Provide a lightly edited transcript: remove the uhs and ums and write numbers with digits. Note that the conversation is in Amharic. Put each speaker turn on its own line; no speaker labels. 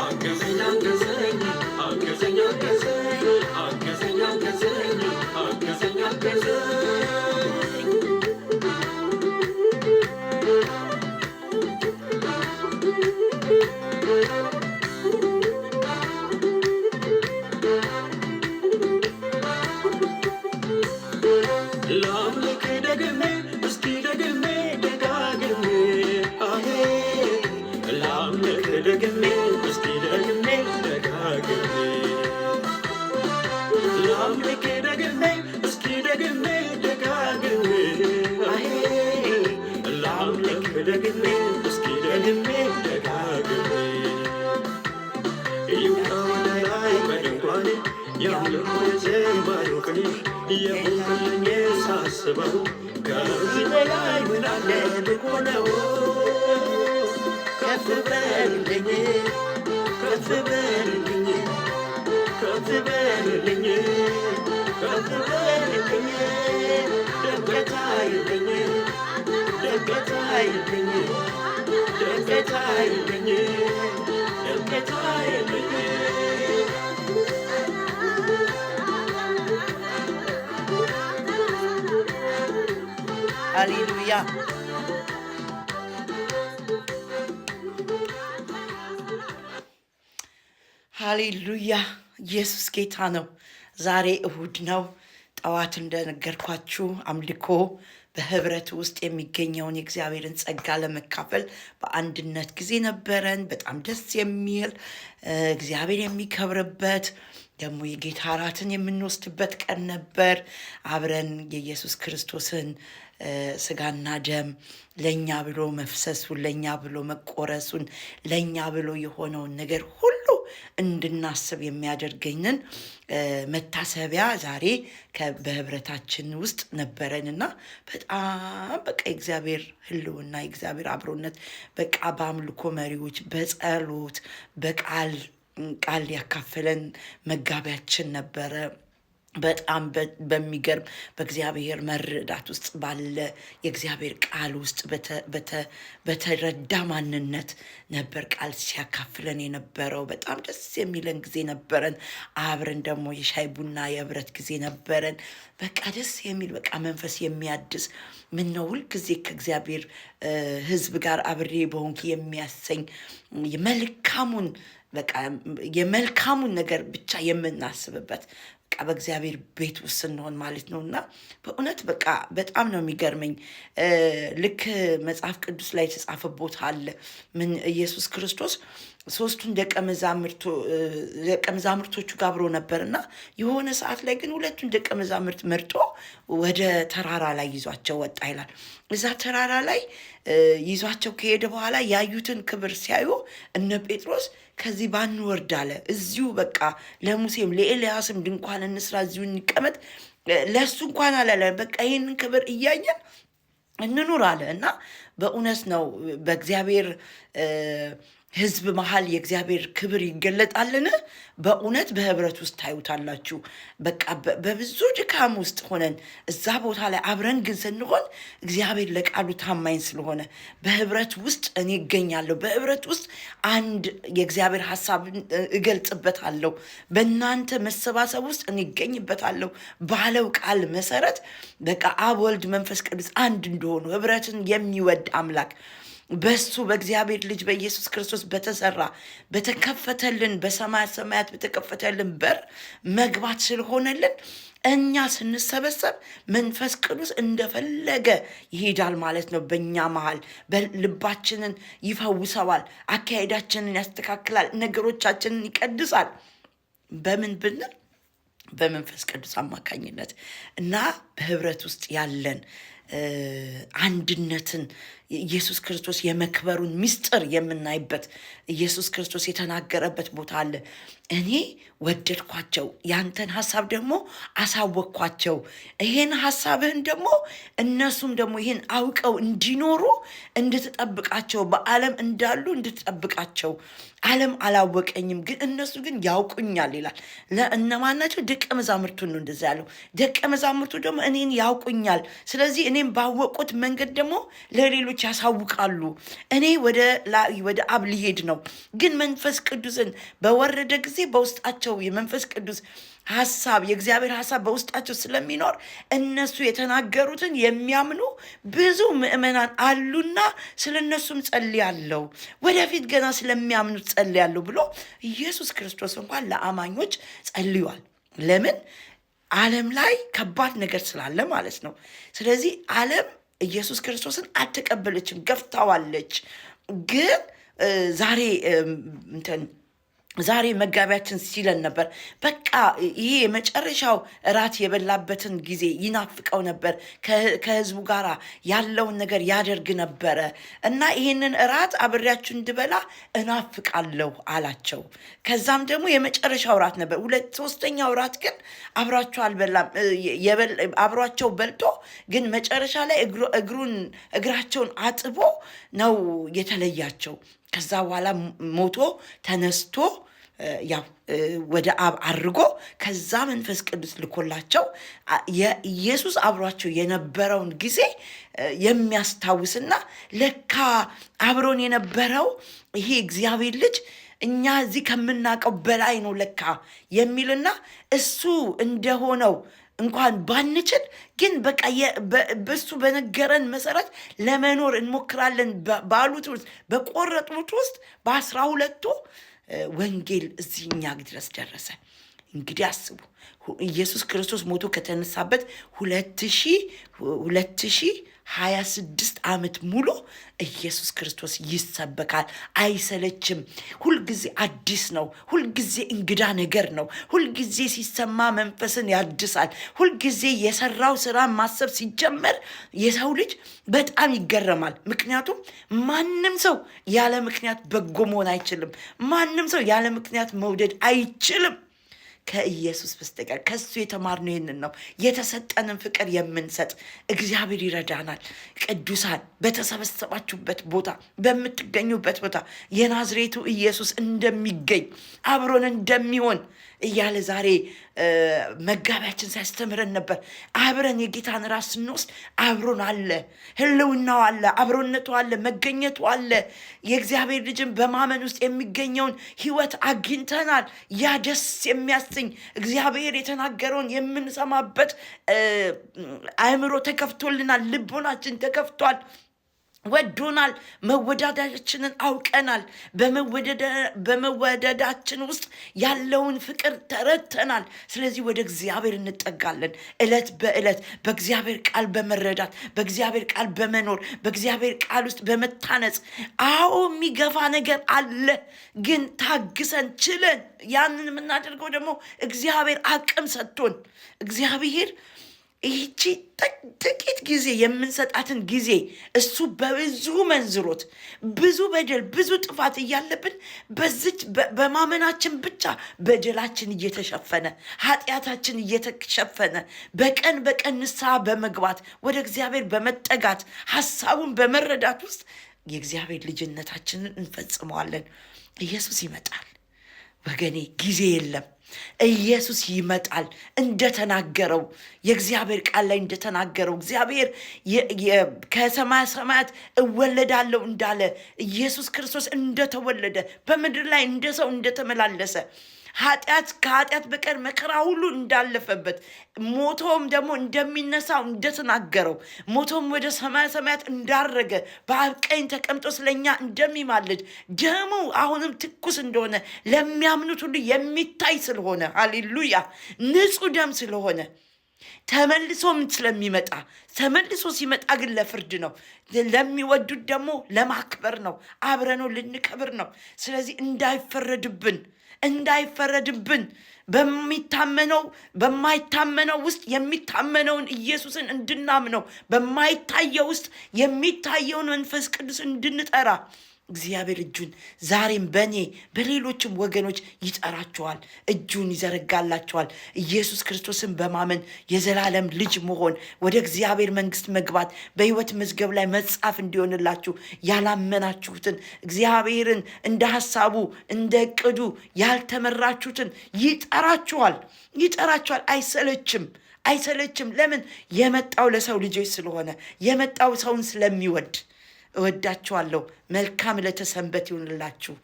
አገዘኝ አገዘኝ አገዘኝ አገዘኝ አገዘኝ አገዘኝ አገዘኝ ላምልክ ደግሜ እስኪ ደግሜ ደጋግሜ አሄ ላምልክ ደግሜ እስኪ ደግሜ ደጋግሜ ላምልክ ደግሜ እስኪ ደግሜ ደጋግሜ አሄ ላምልክ ደግሜ እስኪ ደግሜ ደጋግሜ ይምጣ ወደ ላይ በድንኳኔ ያምልኮ የዘማሩ ቅኔ የሆንክልኝ ሳስበው ከዚህ በላይ ምን አለ ብሆነው ከፍ በልልኝ ከፍ በልልኝ ከፍ በልልኝ ከፍ በልልኝ ደገታ ይልኝ ደገታ ይልኝ ደገታ ይልኝ ደገታ ይልኝ
ሃሌሉያ ሃሌሉያ። ኢየሱስ ጌታ ነው። ዛሬ እሁድ ነው። ጠዋት እንደነገርኳችሁ አምልኮ በህብረት ውስጥ የሚገኘውን የእግዚአብሔርን ጸጋ ለመካፈል በአንድነት ጊዜ ነበረን። በጣም ደስ የሚል እግዚአብሔር የሚከብርበት ደግሞ የጌታ እራትን የምንወስድበት ቀን ነበር። አብረን የኢየሱስ ክርስቶስን ስጋና ደም ለእኛ ብሎ መፍሰሱን፣ ለእኛ ብሎ መቆረሱን፣ ለእኛ ብሎ የሆነውን ነገር ሁሉ እንድናስብ የሚያደርገኝን መታሰቢያ ዛሬ በህብረታችን ውስጥ ነበረንና በጣም በቃ የእግዚአብሔር ህልውና የእግዚአብሔር አብሮነት በቃ በአምልኮ መሪዎች በጸሎት በቃል ያካፈለን መጋቢያችን ነበረ። በጣም በሚገርም በእግዚአብሔር መረዳት ውስጥ ባለ የእግዚአብሔር ቃል ውስጥ በተረዳ ማንነት ነበር ቃል ሲያካፍለን የነበረው። በጣም ደስ የሚለን ጊዜ ነበረን። አብረን ደግሞ የሻይ ቡና የህብረት ጊዜ ነበረን። በቃ ደስ የሚል በቃ መንፈስ የሚያድስ ምን ነው ሁልጊዜ ከእግዚአብሔር ህዝብ ጋር አብሬ በሆንክ የሚያሰኝ የመልካሙን ነገር ብቻ የምናስብበት በቃ በእግዚአብሔር ቤት ውስጥ ስንሆን ማለት ነው። እና በእውነት በቃ በጣም ነው የሚገርመኝ። ልክ መጽሐፍ ቅዱስ ላይ የተጻፈ ቦታ አለ። ምን ኢየሱስ ክርስቶስ ሶስቱን ደቀ መዛሙርቶቹ ጋር አብሮ ነበርና የሆነ ሰዓት ላይ ግን ሁለቱን ደቀ መዛሙርት መርጦ ወደ ተራራ ላይ ይዟቸው ወጣ ይላል። እዛ ተራራ ላይ ይዟቸው ከሄደ በኋላ ያዩትን ክብር ሲያዩ እነ ጴጥሮስ ከዚህ ባንወርድ አለ። እዚሁ በቃ ለሙሴም ለኤልያስም ድንኳን እንስራ፣ እዚሁ እንቀመጥ፣ ለሱ እንኳን አላለ። በቃ ይህንን ክብር እያየን እንኑር አለ እና በእውነት ነው በእግዚአብሔር ህዝብ መሀል የእግዚአብሔር ክብር ይገለጣልን? በእውነት በህብረት ውስጥ ታዩታላችሁ። በቃ በብዙ ድካም ውስጥ ሆነን እዛ ቦታ ላይ አብረን ግን ስንሆን እግዚአብሔር ለቃሉ ታማኝ ስለሆነ በህብረት ውስጥ እኔ እገኛለሁ። በህብረት ውስጥ አንድ የእግዚአብሔር ሀሳብ እገልጽበታለሁ። በእናንተ መሰባሰብ ውስጥ እኔ እገኝበታለሁ ባለው ቃል መሰረት በቃ አብ፣ ወልድ፣ መንፈስ ቅዱስ አንድ እንደሆኑ ህብረትን የሚወድ አምላክ በሱ በእግዚአብሔር ልጅ በኢየሱስ ክርስቶስ በተከፈተልን በሰማያት ሰማያት በተከፈተልን በር መግባት ስለሆነልን እኛ ስንሰበሰብ መንፈስ ቅዱስ እንደፈለገ ይሄዳል ማለት ነው። በእኛ መሃል ልባችንን ይፈውሰዋል፣ አካሄዳችንን ያስተካክላል፣ ነገሮቻችንን ይቀድሳል። በምን ብንል በመንፈስ ቅዱስ አማካኝነት እና በህብረት ውስጥ ያለን አንድነትን ኢየሱስ ክርስቶስ የመክበሩን ምስጢር የምናይበት ኢየሱስ ክርስቶስ የተናገረበት ቦታ አለ። እኔ ወደድኳቸው፣ ያንተን ሀሳብ ደግሞ አሳወቅኳቸው። ይሄን ሀሳብህን ደግሞ እነሱም ደግሞ ይሄን አውቀው እንዲኖሩ እንድትጠብቃቸው፣ በዓለም እንዳሉ እንድትጠብቃቸው። ዓለም አላወቀኝም፣ ግን እነሱ ግን ያውቁኛል ይላል። እነማን ናቸው? ደቀ መዛሙርቱን ነው እንደዛ ያለው። ደቀ መዛሙርቱ ደግሞ እኔን ያውቁኛል፣ ስለዚህ እኔም ባወቁት መንገድ ደግሞ ለሌሎች ያሳውቃሉ። እኔ ወደ አብ ሊሄድ ነው። ግን መንፈስ ቅዱስን በወረደ ጊዜ በውስጣቸው የመንፈስ ቅዱስ ሀሳብ የእግዚአብሔር ሀሳብ በውስጣቸው ስለሚኖር እነሱ የተናገሩትን የሚያምኑ ብዙ ምዕመናን አሉና ስለ እነሱም ጸልያለሁ፣ ወደፊት ገና ስለሚያምኑት ጸልያለሁ ብሎ ኢየሱስ ክርስቶስ እንኳን ለአማኞች ጸልዩዋል። ለምን? ዓለም ላይ ከባድ ነገር ስላለ ማለት ነው። ስለዚህ ዓለም ኢየሱስ ክርስቶስን አልተቀበለችም፣ ገፍታዋለች። ግን ዛሬ መጋቢያችን ሲለን ነበር፣ በቃ ይሄ የመጨረሻው እራት የበላበትን ጊዜ ይናፍቀው ነበር። ከህዝቡ ጋር ያለውን ነገር ያደርግ ነበረ እና ይህንን እራት አብሬያችሁ እንድበላ እናፍቃለሁ አላቸው። ከዛም ደግሞ የመጨረሻው እራት ነበር። ሶስተኛው እራት ግን አብሯቸው አልበላም። አብሯቸው በልቶ ግን መጨረሻ ላይ እግራቸውን አጥቦ ነው የተለያቸው። ከዛ በኋላ ሞቶ ተነስቶ ወደ አብ አድርጎ ከዛ መንፈስ ቅዱስ ልኮላቸው የኢየሱስ አብሯቸው የነበረውን ጊዜ የሚያስታውስና ለካ አብሮን የነበረው ይሄ እግዚአብሔር ልጅ እኛ እዚህ ከምናውቀው በላይ ነው ለካ የሚልና እሱ እንደሆነው እንኳን ባንችል ግን በቃ በሱ በነገረን መሰረት ለመኖር እንሞክራለን ባሉት ውስጥ በቆረጡት ውስጥ በ12ቱ ወንጌል እዚህ እኛ ድረስ ደረሰ። እንግዲህ አስቡ፣ ኢየሱስ ክርስቶስ ሞቶ ከተነሳበት 2026 ዓመት ሙሉ ኢየሱስ ክርስቶስ ይሰበካል። አይሰለችም። ሁልጊዜ አዲስ ነው። ሁልጊዜ እንግዳ ነገር ነው። ሁልጊዜ ሲሰማ መንፈስን ያድሳል። ሁልጊዜ የሰራው ስራ ማሰብ ሲጀመር የሰው ልጅ በጣም ይገረማል። ምክንያቱም ማንም ሰው ያለ ምክንያት በጎ መሆን አይችልም። ማንም ሰው ያለ ምክንያት መውደድ አይችልም ከኢየሱስ በስተቀር። ከሱ የተማርነው ይህንን ነው። የተሰጠንን ፍቅር የምንሰጥ እግዚአብሔር ይረዳናል። ቅዱሳን በተሰበሰባችሁበት ቦታ፣ በምትገኙበት ቦታ የናዝሬቱ ኢየሱስ እንደሚገኝ አብሮን እንደሚሆን እያለ ዛሬ መጋቢያችን ሲያስተምረን ነበር። አብረን የጌታን ራስ ስንወስድ አብሮን አለ፣ ህልውናው አለ፣ አብሮነቱ አለ፣ መገኘቱ አለ። የእግዚአብሔር ልጅን በማመን ውስጥ የሚገኘውን ህይወት አግኝተናል። ያ ደስ የሚያሰኝ እግዚአብሔር የተናገረውን የምንሰማበት አእምሮ ተከፍቶልናል። ልቦናችን ተከፍቷል። ወዶናል። መወደዳችንን አውቀናል። በመወደዳችን ውስጥ ያለውን ፍቅር ተረድተናል። ስለዚህ ወደ እግዚአብሔር እንጠጋለን። ዕለት በዕለት በእግዚአብሔር ቃል በመረዳት በእግዚአብሔር ቃል በመኖር በእግዚአብሔር ቃል ውስጥ በመታነጽ የሚገፋ ነገር አለ፣ ግን ታግሰን ችለን ያንን የምናደርገው ደግሞ እግዚአብሔር አቅም ሰጥቶን እግዚአብሔር ይህቺ ጥቂት ጊዜ የምንሰጣትን ጊዜ እሱ በብዙ መንዝሮት ብዙ በደል ብዙ ጥፋት እያለብን በዚች በማመናችን ብቻ በደላችን እየተሸፈነ ኃጢአታችን እየተሸፈነ በቀን ንስሐ በመግባት ወደ እግዚአብሔር በመጠጋት ሀሳቡን በመረዳት ውስጥ የእግዚአብሔር ልጅነታችንን እንፈጽመዋለን። ኢየሱስ ይመጣል ወገኔ፣ ጊዜ የለም። ኢየሱስ ይመጣል። እንደተናገረው የእግዚአብሔር ቃል ላይ እንደተናገረው እግዚአብሔር ከሰማይ ሰማያት እወለዳለሁ እንዳለ ኢየሱስ ክርስቶስ እንደተወለደ በምድር ላይ እንደ ሰው እንደተመላለሰ ከኃጢአት በቀር መከራ ሁሉ እንዳለፈበት ሞቶም ደግሞ እንደሚነሳው እንደተናገረው ሞቶም ወደ ሰማይ ሰማያት እንዳረገ በአብ ቀኝ ተቀምጦ ስለኛ እንደሚማልድ ደሙ አሁንም ትኩስ እንደሆነ ለሚያምኑት ሁሉ የሚታይ ስለሆነ ሃሌሉያ፣ ንጹህ ደም ስለሆነ ተመልሶም ስለሚመጣ ተመልሶ ሲመጣ ግን ለፍርድ ነው። ለሚወዱት ደግሞ ለማክበር ነው። አብረነው ልንከብር ነው። ስለዚህ እንዳይፈረድብን በማይታመነው ውስጥ የሚታመነውን ኢየሱስን እንድናምነው በማይታየው ውስጥ የሚታየውን መንፈስ ቅዱስ እንድንጠራ እግዚአብሔር እጁን ዛሬም በእኔ በሌሎችም ወገኖች ይጠራቸዋል። እጁን ይዘረጋላቸዋል። ኢየሱስ ክርስቶስን በማመን የዘላለም ልጅ መሆን፣ ወደ እግዚአብሔር መንግስት መግባት፣ በሕይወት መዝገብ ላይ መጻፍ እንዲሆንላችሁ ያላመናችሁትን እግዚአብሔርን እንደ ሐሳቡ እንደ ዕቅዱ ያልተመራችሁትን ይጠራችኋል። አይሰለችም። ለምን? የመጣው ለሰው ልጆች ስለሆነ፣ የመጣው ሰውን ስለሚወድ እወዳችኋለሁ። መልካም ዕለተ ሰንበት ይሁንላችሁ።